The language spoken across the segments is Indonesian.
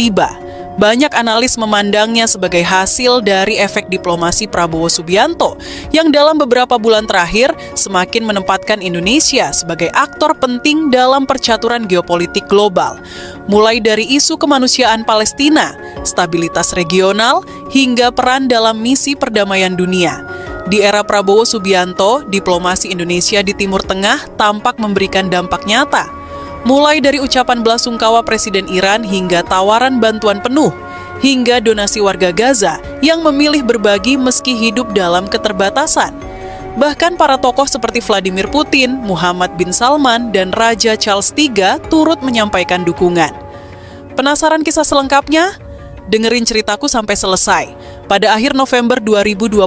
tiba. Banyak analis memandangnya sebagai hasil dari efek diplomasi Prabowo Subianto yang dalam beberapa bulan terakhir semakin menempatkan Indonesia sebagai aktor penting dalam percaturan geopolitik global, mulai dari isu kemanusiaan Palestina, stabilitas regional, hingga peran dalam misi perdamaian dunia. Di era Prabowo Subianto, diplomasi Indonesia di Timur Tengah tampak memberikan dampak nyata. Mulai dari ucapan belasungkawa Presiden Iran hingga tawaran bantuan penuh, hingga donasi warga Gaza yang memilih berbagi meski hidup dalam keterbatasan. Bahkan para tokoh seperti Vladimir Putin, Muhammad bin Salman, dan Raja Charles III turut menyampaikan dukungan. Penasaran kisah selengkapnya? Dengerin ceritaku sampai selesai. Pada akhir November 2025,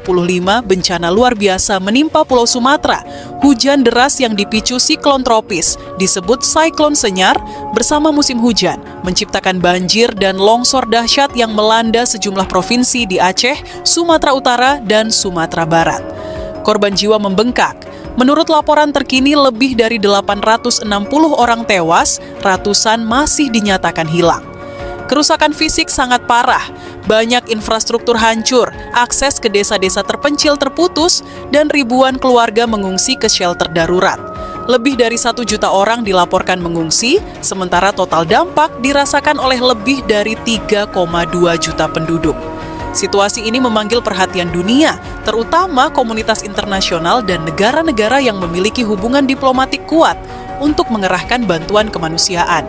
bencana luar biasa menimpa Pulau Sumatera. Hujan deras yang dipicu siklon tropis, disebut siklon Senyar, bersama musim hujan, menciptakan banjir dan longsor dahsyat yang melanda sejumlah provinsi di Aceh, Sumatera Utara, dan Sumatera Barat. Korban jiwa membengkak. Menurut laporan terkini, lebih dari 860 orang tewas, ratusan masih dinyatakan hilang. Kerusakan fisik sangat parah, banyak infrastruktur hancur, akses ke desa-desa terpencil terputus, dan ribuan keluarga mengungsi ke shelter darurat. Lebih dari 1 juta orang dilaporkan mengungsi, sementara total dampak dirasakan oleh lebih dari 3,2 juta penduduk. Situasi ini memanggil perhatian dunia, terutama komunitas internasional dan negara-negara yang memiliki hubungan diplomatik kuat untuk mengerahkan bantuan kemanusiaan.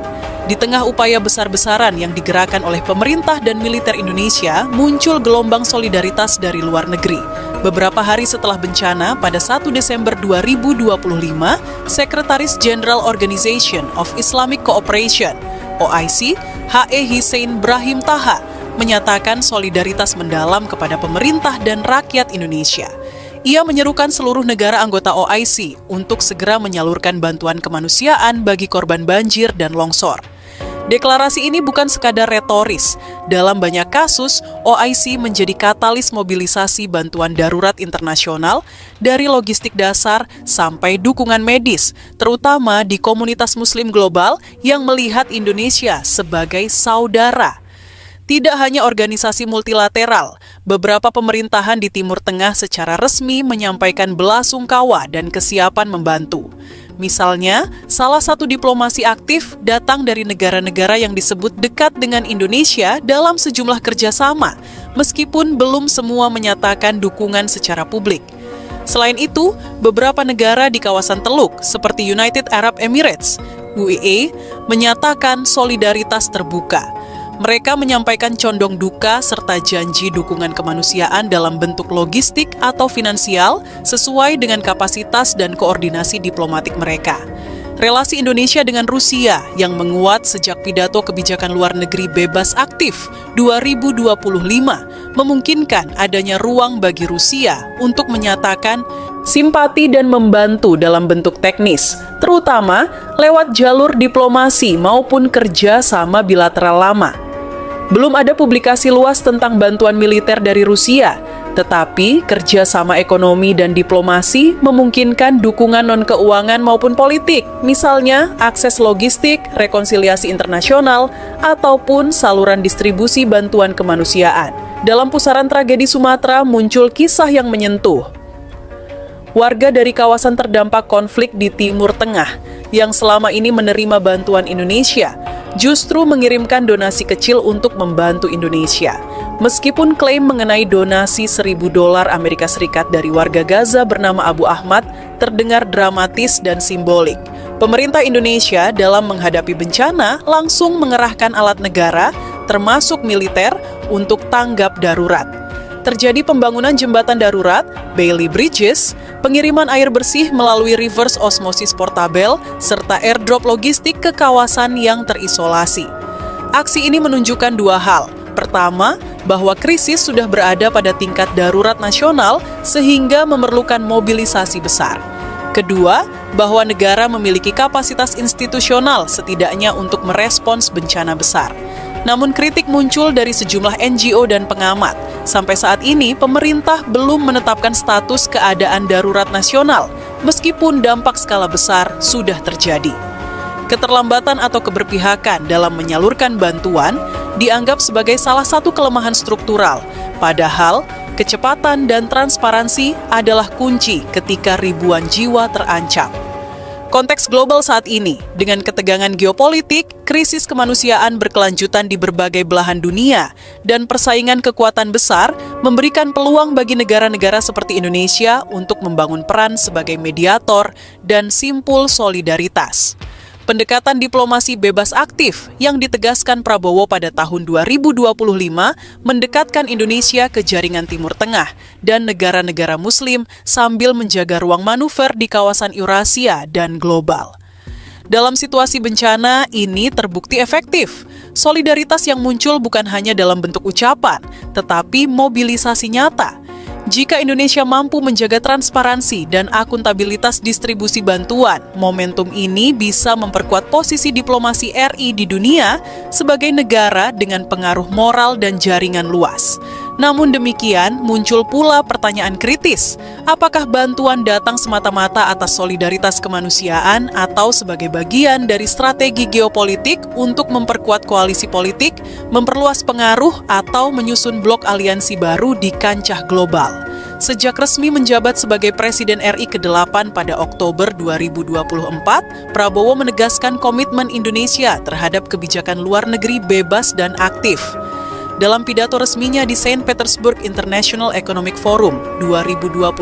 Di tengah upaya besar-besaran yang digerakkan oleh pemerintah dan militer Indonesia, muncul gelombang solidaritas dari luar negeri. Beberapa hari setelah bencana, pada 1 Desember 2025, Sekretaris Jenderal Organization of Islamic Cooperation, OIC, H.E. Hussein Brahim Taha, menyatakan solidaritas mendalam kepada pemerintah dan rakyat Indonesia. Ia menyerukan seluruh negara anggota OIC untuk segera menyalurkan bantuan kemanusiaan bagi korban banjir dan longsor. Deklarasi ini bukan sekadar retoris. Dalam banyak kasus, OIC menjadi katalis mobilisasi bantuan darurat internasional dari logistik dasar sampai dukungan medis, terutama di komunitas Muslim global yang melihat Indonesia sebagai saudara. Tidak hanya organisasi multilateral, beberapa pemerintahan di Timur Tengah secara resmi menyampaikan belasungkawa dan kesiapan membantu. Misalnya, salah satu diplomasi aktif datang dari negara-negara yang disebut dekat dengan Indonesia dalam sejumlah kerjasama, meskipun belum semua menyatakan dukungan secara publik. Selain itu, beberapa negara di kawasan Teluk, seperti United Arab Emirates, UAE, menyatakan solidaritas terbuka. Mereka menyampaikan condong duka serta janji dukungan kemanusiaan dalam bentuk logistik atau finansial sesuai dengan kapasitas dan koordinasi diplomatik mereka. Relasi Indonesia dengan Rusia yang menguat sejak pidato kebijakan luar negeri bebas aktif 2025 memungkinkan adanya ruang bagi Rusia untuk menyatakan simpati dan membantu dalam bentuk teknis, terutama lewat jalur diplomasi maupun kerja sama bilateral lama. Belum ada publikasi luas tentang bantuan militer dari Rusia, tetapi kerjasama ekonomi dan diplomasi memungkinkan dukungan non-keuangan maupun politik, misalnya akses logistik, rekonsiliasi internasional, ataupun saluran distribusi bantuan kemanusiaan. Dalam pusaran tragedi Sumatera muncul kisah yang menyentuh. Warga dari kawasan terdampak konflik di Timur Tengah yang selama ini menerima bantuan Indonesia justru mengirimkan donasi kecil untuk membantu Indonesia. Meskipun klaim mengenai donasi $1.000 Amerika Serikat dari warga Gaza bernama Abu Ahmad terdengar dramatis dan simbolik, pemerintah Indonesia dalam menghadapi bencana langsung mengerahkan alat negara, termasuk militer, untuk tanggap darurat. Terjadi pembangunan jembatan darurat, Bailey Bridges, pengiriman air bersih melalui reverse osmosis portabel, serta airdrop logistik ke kawasan yang terisolasi. Aksi ini menunjukkan dua hal. Pertama, bahwa krisis sudah berada pada tingkat darurat nasional sehingga memerlukan mobilisasi besar. Kedua, bahwa negara memiliki kapasitas institusional setidaknya untuk merespons bencana besar. Namun kritik muncul dari sejumlah NGO dan pengamat. Sampai saat ini, pemerintah belum menetapkan status keadaan darurat nasional, meskipun dampak skala besar sudah terjadi. keterlambatan atau keberpihakan dalam menyalurkan bantuan dianggap sebagai salah satu kelemahan struktural, padahal kecepatan dan transparansi adalah kunci ketika ribuan jiwa terancam. Konteks global saat ini, dengan ketegangan geopolitik, krisis kemanusiaan berkelanjutan di berbagai belahan dunia, dan persaingan kekuatan besar memberikan peluang bagi negara-negara seperti Indonesia untuk membangun peran sebagai mediator dan simpul solidaritas. Pendekatan diplomasi bebas aktif yang ditegaskan Prabowo pada tahun 2025 mendekatkan Indonesia ke jaringan Timur Tengah dan negara-negara Muslim sambil menjaga ruang manuver di kawasan Eurasia dan global. Dalam situasi bencana, ini terbukti efektif. Solidaritas yang muncul bukan hanya dalam bentuk ucapan, tetapi mobilisasi nyata. Jika Indonesia mampu menjaga transparansi dan akuntabilitas distribusi bantuan, momentum ini bisa memperkuat posisi diplomasi RI di dunia sebagai negara dengan pengaruh moral dan jaringan luas. Namun demikian, muncul pula pertanyaan kritis. Apakah bantuan datang semata-mata atas solidaritas kemanusiaan atau sebagai bagian dari strategi geopolitik untuk memperkuat koalisi politik, memperluas pengaruh, atau menyusun blok aliansi baru di kancah global? Sejak resmi menjabat sebagai Presiden RI ke-8 pada Oktober 2024, Prabowo menegaskan komitmen Indonesia terhadap kebijakan luar negeri bebas dan aktif. Dalam pidato resminya di Saint Petersburg International Economic Forum 2025,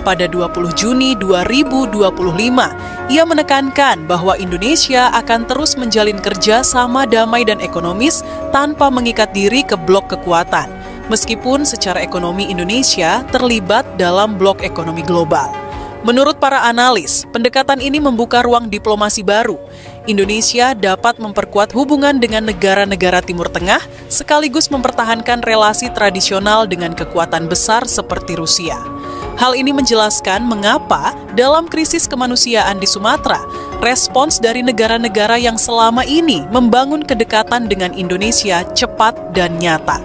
pada 20 Juni 2025, ia menekankan bahwa Indonesia akan terus menjalin kerja sama damai dan ekonomis tanpa mengikat diri ke blok kekuatan, meskipun secara ekonomi Indonesia terlibat dalam blok ekonomi global. Menurut para analis, pendekatan ini membuka ruang diplomasi baru. Indonesia dapat memperkuat hubungan dengan negara-negara Timur Tengah, sekaligus mempertahankan relasi tradisional dengan kekuatan besar seperti Rusia. Hal ini menjelaskan mengapa dalam krisis kemanusiaan di Sumatera, respons dari negara-negara yang selama ini membangun kedekatan dengan Indonesia cepat dan nyata.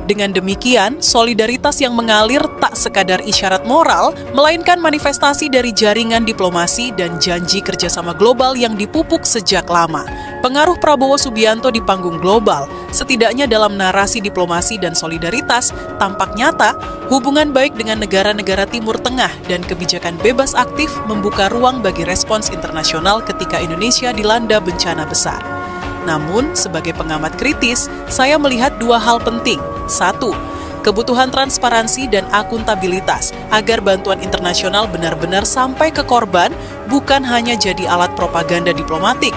Dengan demikian, solidaritas yang mengalir tak sekadar isyarat moral, melainkan manifestasi dari jaringan diplomasi dan janji kerjasama global yang dipupuk sejak lama. Pengaruh Prabowo Subianto di panggung global, setidaknya dalam narasi diplomasi dan solidaritas, tampak nyata hubungan baik dengan negara-negara Timur Tengah dan kebijakan bebas aktif membuka ruang bagi respons internasional ketika Indonesia dilanda bencana besar. Namun, sebagai pengamat kritis, saya melihat dua hal penting. Satu, kebutuhan transparansi dan akuntabilitas agar bantuan internasional benar-benar sampai ke korban, bukan hanya jadi alat propaganda diplomatik.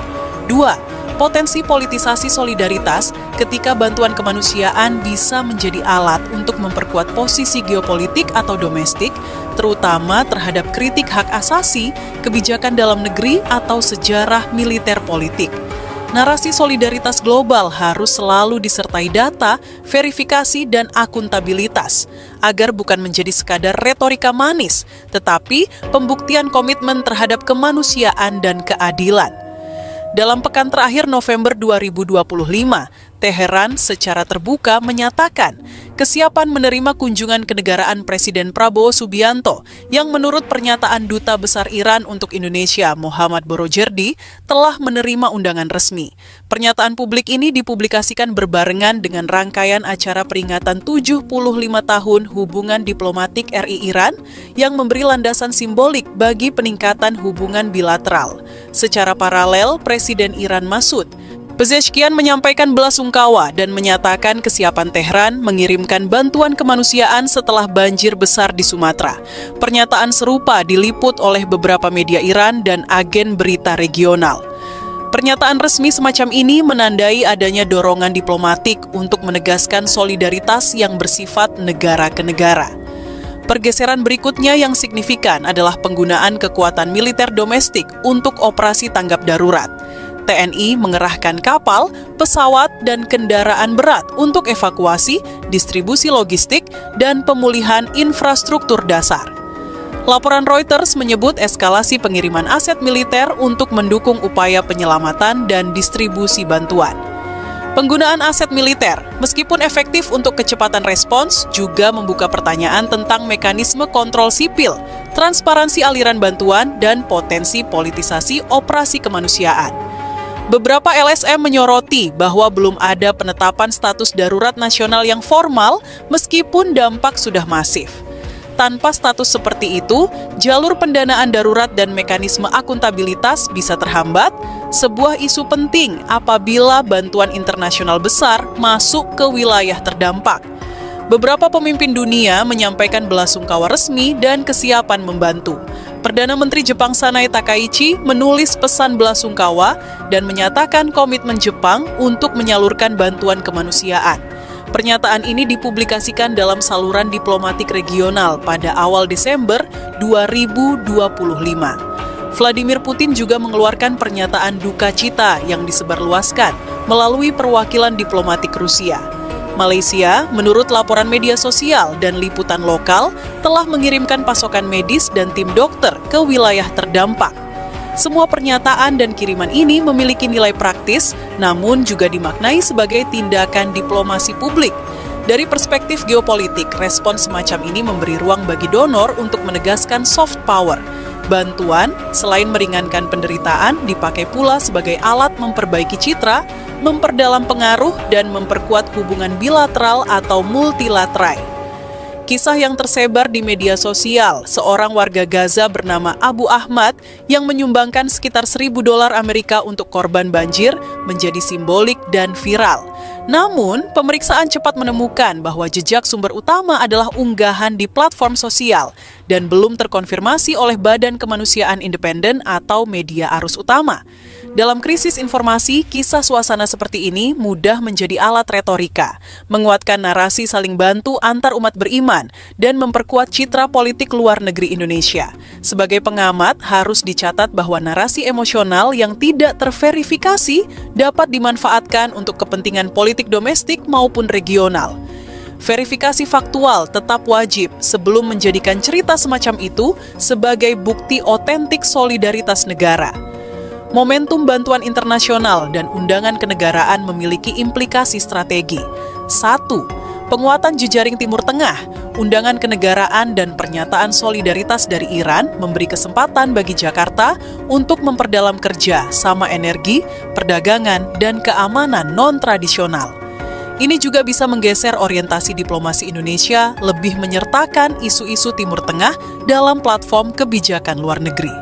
Dua, potensi politisasi solidaritas ketika bantuan kemanusiaan bisa menjadi alat untuk memperkuat posisi geopolitik atau domestik, terutama terhadap kritik hak asasi, kebijakan dalam negeri, atau sejarah militer politik. Narasi solidaritas global harus selalu disertai data, verifikasi, dan akuntabilitas, agar bukan menjadi sekadar retorika manis, tetapi pembuktian komitmen terhadap kemanusiaan dan keadilan. Dalam pekan terakhir November 2025, Teheran secara terbuka menyatakan kesiapan menerima kunjungan kenegaraan Presiden Prabowo Subianto yang menurut pernyataan Duta Besar Iran untuk Indonesia Mohammad Borojerdi telah menerima undangan resmi. Pernyataan publik ini dipublikasikan berbarengan dengan rangkaian acara peringatan 75 tahun hubungan diplomatik RI-Iran yang memberi landasan simbolik bagi peningkatan hubungan bilateral. Secara paralel, Presiden Iran Masoud Pezeshkian menyampaikan belasungkawa dan menyatakan kesiapan Tehran mengirimkan bantuan kemanusiaan setelah banjir besar di Sumatera. Pernyataan serupa diliput oleh beberapa media Iran dan agen berita regional. Pernyataan resmi semacam ini menandai adanya dorongan diplomatik untuk menegaskan solidaritas yang bersifat negara ke negara. Pergeseran berikutnya yang signifikan adalah penggunaan kekuatan militer domestik untuk operasi tanggap darurat. TNI mengerahkan kapal, pesawat, dan kendaraan berat untuk evakuasi, distribusi logistik, dan pemulihan infrastruktur dasar. Laporan Reuters menyebut eskalasi pengiriman aset militer untuk mendukung upaya penyelamatan dan distribusi bantuan. Penggunaan aset militer, meskipun efektif untuk kecepatan respons, juga membuka pertanyaan tentang mekanisme kontrol sipil, transparansi aliran bantuan, dan potensi politisasi operasi kemanusiaan. Beberapa LSM menyoroti bahwa belum ada penetapan status darurat nasional yang formal meskipun dampak sudah masif. Tanpa status seperti itu, jalur pendanaan darurat dan mekanisme akuntabilitas bisa terhambat, sebuah isu penting apabila bantuan internasional besar masuk ke wilayah terdampak. Beberapa pemimpin dunia menyampaikan belasungkawa resmi dan kesiapan membantu. Perdana Menteri Jepang Sanae Takaichi menulis pesan belasungkawa dan menyatakan komitmen Jepang untuk menyalurkan bantuan kemanusiaan. Pernyataan ini dipublikasikan dalam saluran diplomatik regional pada awal Desember 2025. Vladimir Putin juga mengeluarkan pernyataan duka cita yang disebarluaskan melalui perwakilan diplomatik Rusia. Malaysia, menurut laporan media sosial dan liputan lokal, telah mengirimkan pasokan medis dan tim dokter ke wilayah terdampak. Semua pernyataan dan kiriman ini memiliki nilai praktis, namun juga dimaknai sebagai tindakan diplomasi publik. Dari perspektif geopolitik, respons semacam ini memberi ruang bagi donor untuk menegaskan soft power. Bantuan, selain meringankan penderitaan, dipakai pula sebagai alat memperbaiki citra, memperdalam pengaruh, dan memperkuat hubungan bilateral atau multilateral. Kisah yang tersebar di media sosial, seorang warga Gaza bernama Abu Ahmad yang menyumbangkan sekitar $1.000 Amerika untuk korban banjir menjadi simbolik dan viral. Namun, pemeriksaan cepat menemukan bahwa jejak sumber utama adalah unggahan di platform sosial dan belum terkonfirmasi oleh Badan Kemanusiaan Independen atau media arus utama. Dalam krisis informasi, kisah suasana seperti ini mudah menjadi alat retorika, menguatkan narasi saling bantu antar umat beriman, dan memperkuat citra politik luar negeri Indonesia. Sebagai pengamat, harus dicatat bahwa narasi emosional yang tidak terverifikasi dapat dimanfaatkan untuk kepentingan politik domestik maupun regional. Verifikasi faktual tetap wajib sebelum menjadikan cerita semacam itu sebagai bukti otentik solidaritas negara. Momentum bantuan internasional dan undangan kenegaraan memiliki implikasi strategi. 1. Penguatan jejaring Timur Tengah, undangan kenegaraan dan pernyataan solidaritas dari Iran memberi kesempatan bagi Jakarta untuk memperdalam kerja sama energi, perdagangan, dan keamanan non-tradisional. Ini juga bisa menggeser orientasi diplomasi Indonesia lebih menyertakan isu-isu Timur Tengah dalam platform kebijakan luar negeri.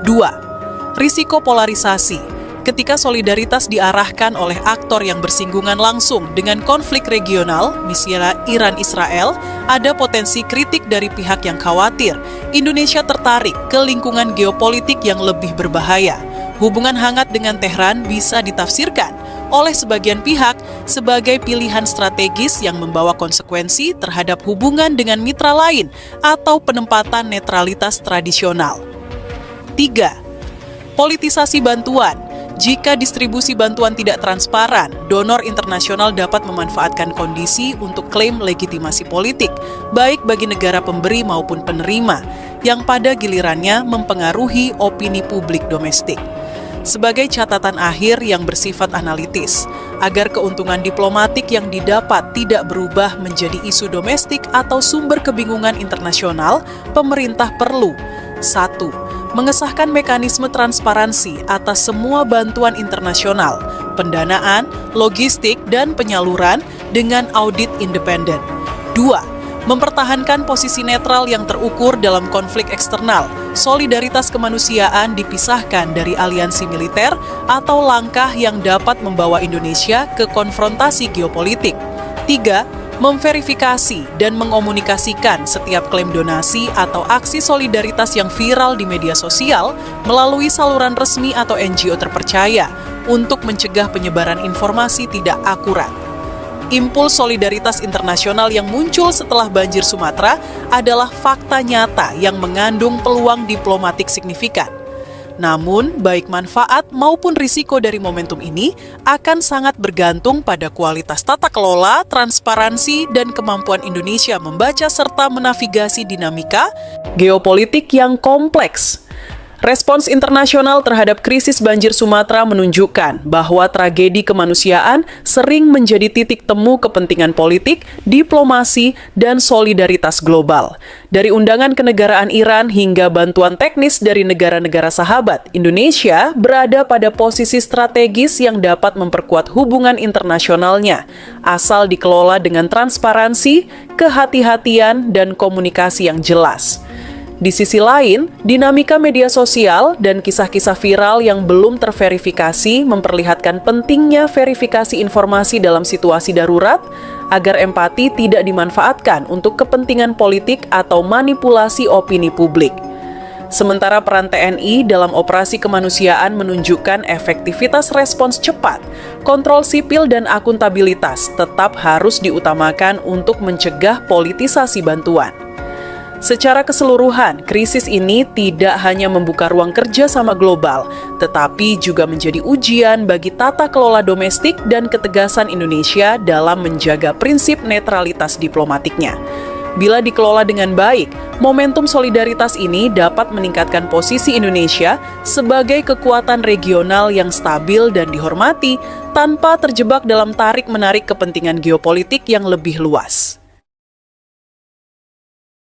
2. Risiko polarisasi. Ketika solidaritas diarahkan oleh aktor yang bersinggungan langsung dengan konflik regional, misalnya Iran-Israel, ada potensi kritik dari pihak yang khawatir Indonesia tertarik ke lingkungan geopolitik yang lebih berbahaya. Hubungan hangat dengan Tehran bisa ditafsirkan oleh sebagian pihak sebagai pilihan strategis yang membawa konsekuensi terhadap hubungan dengan mitra lain atau penempatan netralitas tradisional. 3. Politisasi bantuan. Jika distribusi bantuan tidak transparan, donor internasional dapat memanfaatkan kondisi untuk klaim legitimasi politik, baik bagi negara pemberi maupun penerima, yang pada gilirannya mempengaruhi opini publik domestik. Sebagai catatan akhir yang bersifat analitis, agar keuntungan diplomatik yang didapat tidak berubah menjadi isu domestik atau sumber kebingungan internasional, pemerintah perlu 1. Mengesahkan mekanisme transparansi atas semua bantuan internasional, pendanaan, logistik, dan penyaluran dengan audit independen. 2. Mempertahankan posisi netral yang terukur dalam konflik eksternal, solidaritas kemanusiaan dipisahkan dari aliansi militer atau langkah yang dapat membawa Indonesia ke konfrontasi geopolitik. 3. Memverifikasi dan mengomunikasikan setiap klaim donasi atau aksi solidaritas yang viral di media sosial melalui saluran resmi atau NGO terpercaya untuk mencegah penyebaran informasi tidak akurat. Impuls solidaritas internasional yang muncul setelah banjir Sumatera adalah fakta nyata yang mengandung peluang diplomatik signifikan. Namun, baik manfaat maupun risiko dari momentum ini akan sangat bergantung pada kualitas tata kelola, transparansi, dan kemampuan Indonesia membaca serta menavigasi dinamika geopolitik yang kompleks. Respons internasional terhadap krisis banjir Sumatera menunjukkan bahwa tragedi kemanusiaan sering menjadi titik temu kepentingan politik, diplomasi, dan solidaritas global. Dari undangan kenegaraan Iran hingga bantuan teknis dari negara-negara sahabat, Indonesia berada pada posisi strategis yang dapat memperkuat hubungan internasionalnya, asal dikelola dengan transparansi, kehati-hatian, dan komunikasi yang jelas. Di sisi lain, dinamika media sosial dan kisah-kisah viral yang belum terverifikasi memperlihatkan pentingnya verifikasi informasi dalam situasi darurat agar empati tidak dimanfaatkan untuk kepentingan politik atau manipulasi opini publik. Sementara peran TNI dalam operasi kemanusiaan menunjukkan efektivitas respons cepat, kontrol sipil dan akuntabilitas tetap harus diutamakan untuk mencegah politisasi bantuan. Secara keseluruhan, krisis ini tidak hanya membuka ruang kerja sama global, tetapi juga menjadi ujian bagi tata kelola domestik dan ketegasan Indonesia dalam menjaga prinsip netralitas diplomatiknya. Bila dikelola dengan baik, momentum solidaritas ini dapat meningkatkan posisi Indonesia sebagai kekuatan regional yang stabil dan dihormati tanpa terjebak dalam tarik-menarik kepentingan geopolitik yang lebih luas.